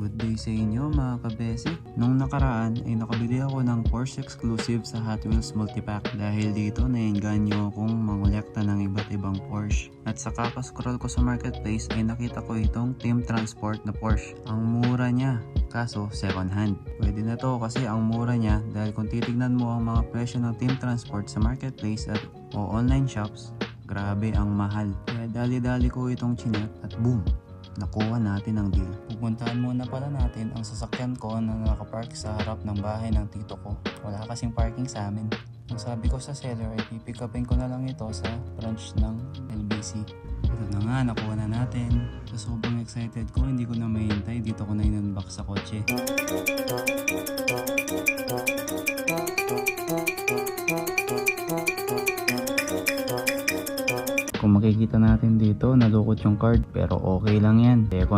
Good day sa inyo mga kabesi. Nung nakaraan ay nakabili ako ng Porsche exclusive sa Hot Wheels Multipack. Dahil dito naengganyo akong mangolekta ng iba't ibang Porsche. At sa scroll ko sa marketplace ay nakita ko itong Team Transport na Porsche. Ang mura niya, kaso second hand. Pwede na to kasi ang mura niya dahil kung titignan mo ang mga presyo ng Team Transport sa marketplace at o online shops, grabe ang mahal. Kaya dali-dali ko itong chinek at boom! Nakuha natin ang deal. Pupuntahan muna pala natin ang sasakyan ko na nakapark sa harap ng bahay ng tito ko. Wala kasing parking sa amin. Ang sabi ko sa seller ay pipick upin ko na lang ito sa branch ng LBC. Ito na nga, nakuha na natin. So sobrang excited ko, hindi ko na mahintay. Dito ko na in-unbox sa kotse. Kung makikita natin dito, nalukot yung card pero okay lang yan.